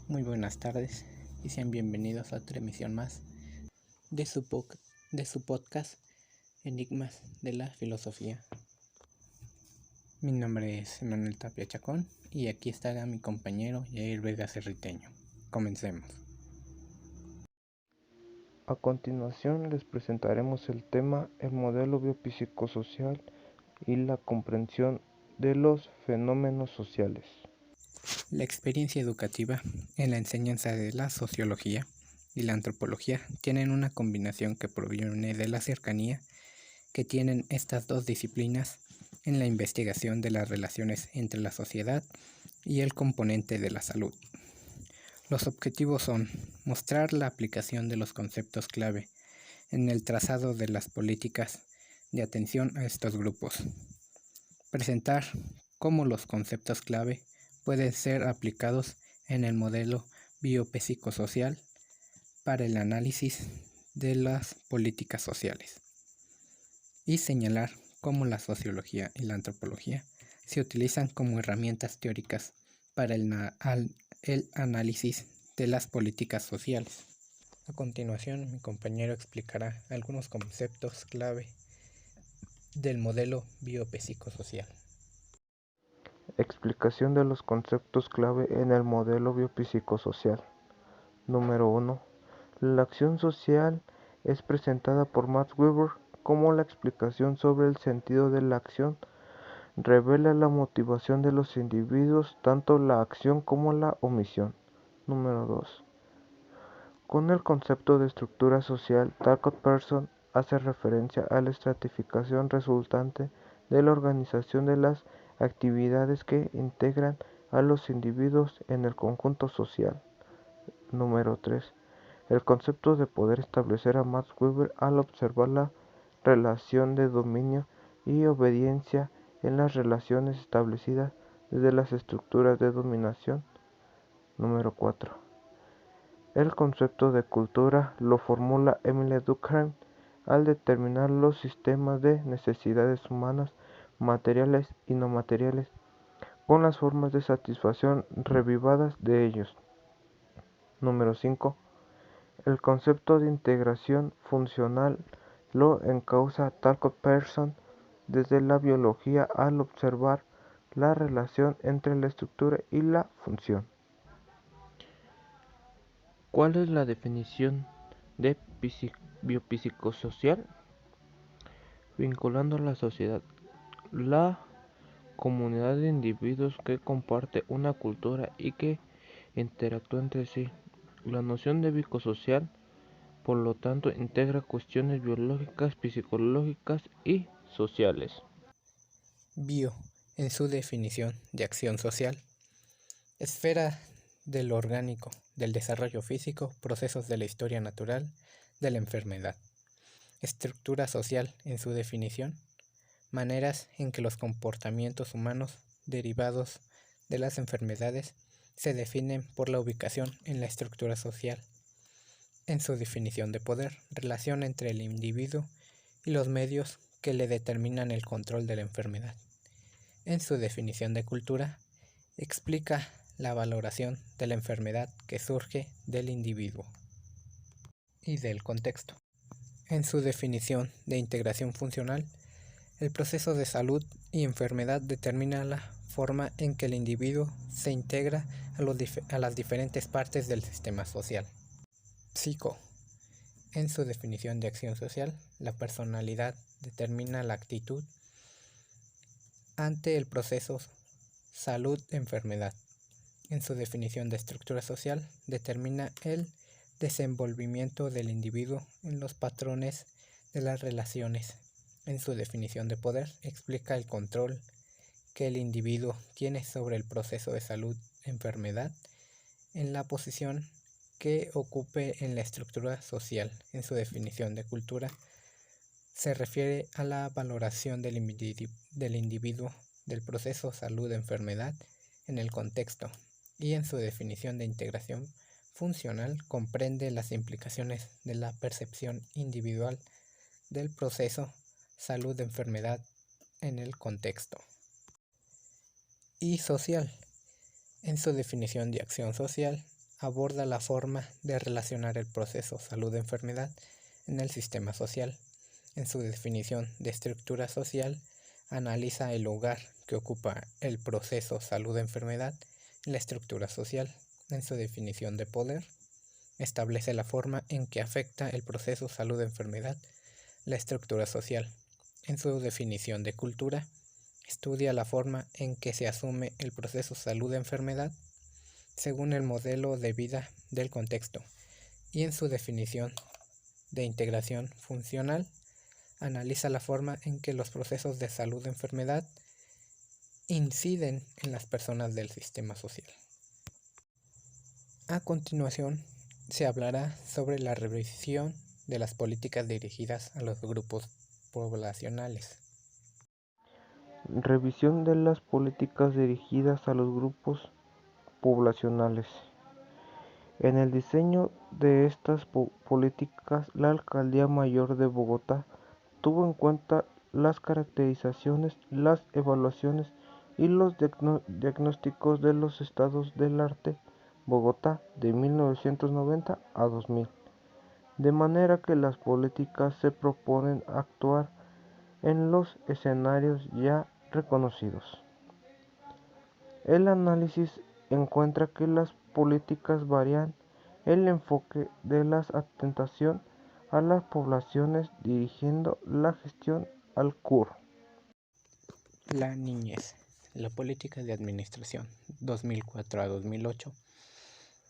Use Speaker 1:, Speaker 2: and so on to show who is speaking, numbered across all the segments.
Speaker 1: Muy buenas tardes y sean bienvenidos a otra emisión más de su podcast Enigmas de la Filosofía. Mi nombre es Manuel Tapia Chacón y aquí estará mi compañero Yair Vega Cerriteño. Comencemos.
Speaker 2: A continuación les presentaremos el tema el modelo biopsicosocial y la comprensión de los fenómenos sociales.
Speaker 1: La experiencia educativa en la enseñanza de la sociología y la antropología tienen una combinación que proviene de la cercanía que tienen estas dos disciplinas en la investigación de las relaciones entre la sociedad y el componente de la salud. Los objetivos son mostrar la aplicación de los conceptos clave en el trazado de las políticas de atención a estos grupos, presentar cómo los conceptos clave pueden ser aplicados en el modelo biopsicosocial para el análisis de las políticas sociales y señalar cómo la sociología y la antropología se utilizan como herramientas teóricas para el análisis de las políticas sociales. A continuación, mi compañero explicará algunos conceptos clave del modelo biopsicosocial.
Speaker 2: Explicación de los conceptos clave en el modelo biopsicosocial. Número 1. La acción social es presentada por Max Weber como la explicación sobre el sentido de la acción. Revela la motivación de los individuos, tanto la acción como la omisión. Número 2. Con el concepto de estructura social, Talcott-Pearson hace referencia a la estratificación resultante de la organización de las actividades que integran a los individuos en el conjunto social. Número 3. El concepto de poder establecer a Max Weber al observar la relación de dominio y obediencia en las relaciones establecidas desde las estructuras de dominación. Número 4. El concepto de cultura lo formula Émile Durkheim al determinar los sistemas de necesidades humanas, materiales y no materiales, con las formas de satisfacción revivadas de ellos. Número 5. El concepto de integración funcional lo encausa Talcott-Pearson desde la biología al observar la relación entre la estructura y la función. ¿Cuál es la definición de biopsicosocial? Vinculando a la sociedad, la comunidad de individuos que comparte una cultura y que interactúa entre sí. La noción de biopsicosocial, por lo tanto, integra cuestiones biológicas, psicológicas y sociales.
Speaker 1: Bio, en su definición de acción social, esfera de lo orgánico, del desarrollo físico, procesos de la historia natural, de la enfermedad. Estructura social, en su definición, maneras en que los comportamientos humanos derivados de las enfermedades se definen por la ubicación en la estructura social. En su definición de poder, relación entre el individuo y los medios que le determinan el control de la enfermedad. En su definición de cultura, explica la valoración de la enfermedad que surge del individuo y del contexto. En su definición de integración funcional, el proceso de salud y enfermedad determina la forma en que el individuo se integra a las diferentes partes del sistema social. Psico. En su definición de acción social, la personalidad determina la actitud ante el proceso salud-enfermedad. En su definición de estructura social, determina el desenvolvimiento del individuo en los patrones de las relaciones. En su definición de poder, explica el control que el individuo tiene sobre el proceso de salud-enfermedad en la posición que ocupe en la estructura social. En su definición de cultura, se refiere a la valoración del individuo del proceso salud-enfermedad en el contexto, y en su definición de integración funcional comprende las implicaciones de la percepción individual del proceso salud-enfermedad en el contexto. Y social. En su definición de acción social, aborda la forma de relacionar el proceso salud-enfermedad en el sistema social. En su definición de estructura social, analiza el lugar que ocupa el proceso salud-enfermedad en la estructura social. En su definición de poder, establece la forma en que afecta el proceso salud-enfermedad la estructura social. En su definición de cultura, estudia la forma en que se asume el proceso salud-enfermedad según el modelo de vida del contexto. Y en su definición de integración funcional, analiza la forma en que los procesos de salud-enfermedad inciden en las personas del sistema social. A continuación, se hablará sobre la revisión de las políticas dirigidas a los grupos poblacionales.
Speaker 2: Revisión de las políticas dirigidas a los grupos poblacionales. En el diseño de estas políticas, la Alcaldía Mayor de Bogotá tuvo en cuenta las caracterizaciones, las evaluaciones y los diagnósticos de los estados del arte Bogotá de 1990 a 2000, de manera que las políticas se proponen actuar en los escenarios ya reconocidos. El análisis encuentra que las políticas varían el enfoque de la atención a las poblaciones dirigiendo la gestión al CUR.
Speaker 1: La niñez, la política de administración 2004 a 2008,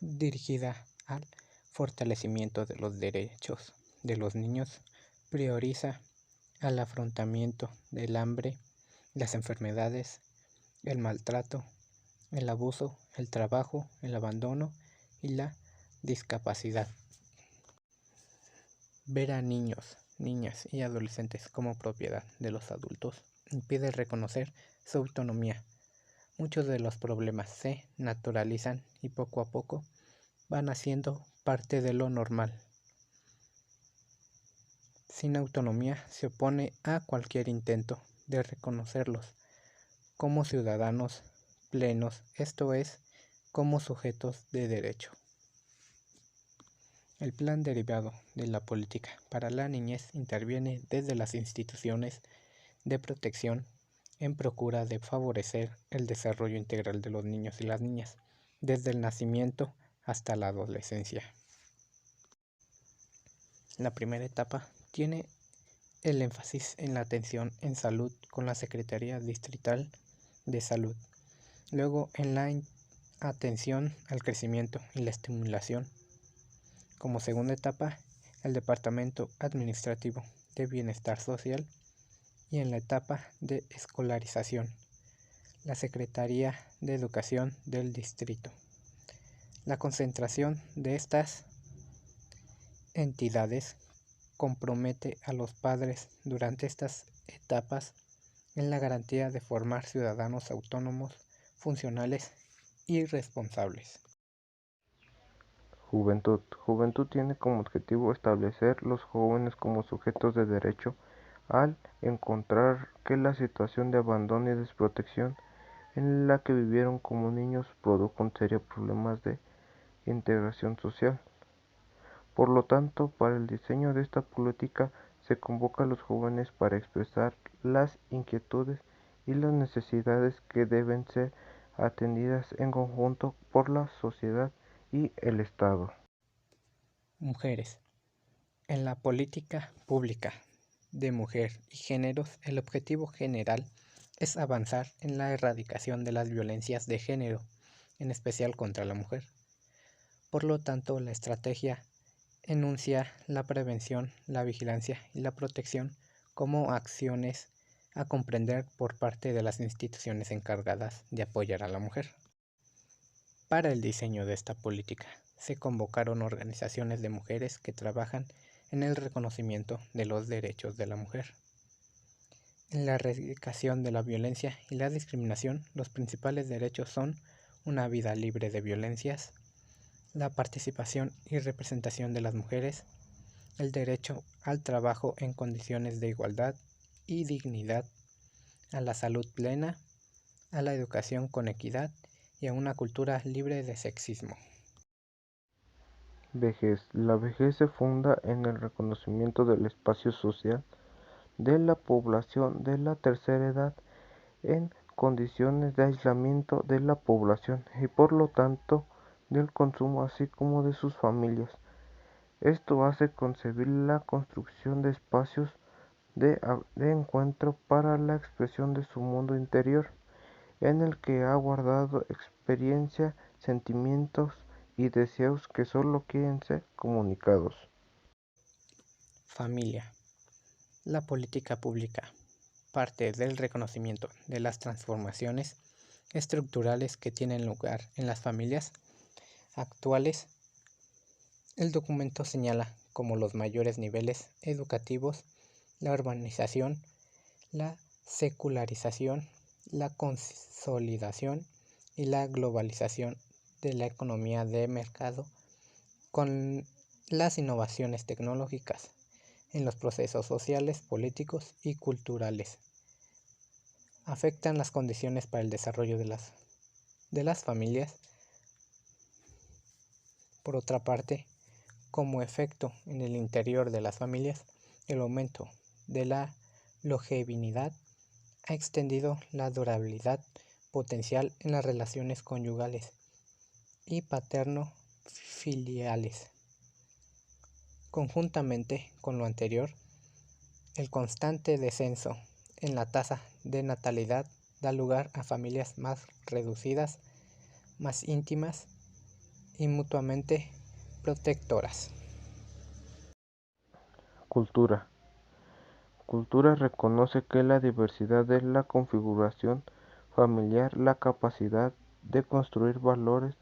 Speaker 1: dirigida al fortalecimiento de los derechos de los niños, prioriza al afrontamiento del hambre, las enfermedades, el maltrato, el abuso, el trabajo, el abandono y la discapacidad. Ver a niños, niñas y adolescentes como propiedad de los adultos impide reconocer su autonomía. Muchos de los problemas se naturalizan y poco a poco van haciendo parte de lo normal. Sin autonomía se opone a cualquier intento de reconocerlos como ciudadanos plenos, esto es, como sujetos de derecho. El plan derivado de la política para la niñez interviene desde las instituciones de protección en procura de favorecer el desarrollo integral de los niños y las niñas, desde el nacimiento hasta la adolescencia. La primera etapa tiene el énfasis en la atención en salud con la Secretaría Distrital de Salud, luego en la atención al crecimiento y la estimulación. Como segunda etapa, el Departamento Administrativo de Bienestar Social y en la etapa de escolarización, la Secretaría de Educación del Distrito. La concentración de estas entidades compromete a los padres durante estas etapas en la garantía de formar ciudadanos autónomos, funcionales y responsables.
Speaker 2: Juventud. Juventud tiene como objetivo establecer los jóvenes como sujetos de derecho al encontrar que la situación de abandono y desprotección en la que vivieron como niños produjo un serio problemas de integración social. Por lo tanto, para el diseño de esta política se convoca a los jóvenes para expresar las inquietudes y las necesidades que deben ser atendidas en conjunto por la sociedad y el Estado.
Speaker 1: Mujeres. En la política pública de mujer y géneros, el objetivo general es avanzar en la erradicación de las violencias de género, en especial contra la mujer. Por lo tanto, la estrategia enuncia la prevención, la vigilancia y la protección como acciones a comprender por parte de las instituciones encargadas de apoyar a la mujer. Para el diseño de esta política, se convocaron organizaciones de mujeres que trabajan en el reconocimiento de los derechos de la mujer. En la erradicación de la violencia y la discriminación, los principales derechos son una vida libre de violencias, la participación y representación de las mujeres, el derecho al trabajo en condiciones de igualdad y dignidad, a la salud plena, a la educación con equidad y a una cultura libre de sexismo.
Speaker 2: Vejez. La vejez se funda en el reconocimiento del espacio social de la población de la tercera edad en condiciones de aislamiento de la población y por lo tanto del consumo así como de sus familias. Esto hace concebir la construcción de espacios de encuentro para la expresión de su mundo interior, en el que ha guardado experiencia, sentimientos y deseos que solo quieren ser comunicados.
Speaker 1: Familia. La política pública parte del reconocimiento de las transformaciones estructurales que tienen lugar en las familias actuales. El documento señala como los mayores niveles educativos, la urbanización, la secularización, la consolidación y la globalización de la economía de mercado con las innovaciones tecnológicas en los procesos sociales, políticos y culturales. Afectan las condiciones para el desarrollo de las familias. Por otra parte, como efecto en el interior de las familias, el aumento de la longevidad ha extendido la durabilidad potencial en las relaciones conyugales y paterno-filiales. Conjuntamente con lo anterior, el constante descenso en la tasa de natalidad da lugar a familias más reducidas, más íntimas y mutuamente protectoras.
Speaker 2: Cultura. Cultura reconoce que la diversidad de la configuración familiar, la capacidad de construir valores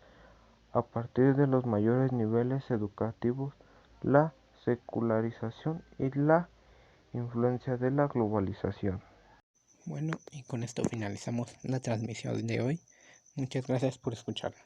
Speaker 2: a partir de los mayores niveles educativos, la secularización y la influencia de la globalización.
Speaker 1: Bueno, y con esto finalizamos la transmisión de hoy. Muchas gracias por escucharnos.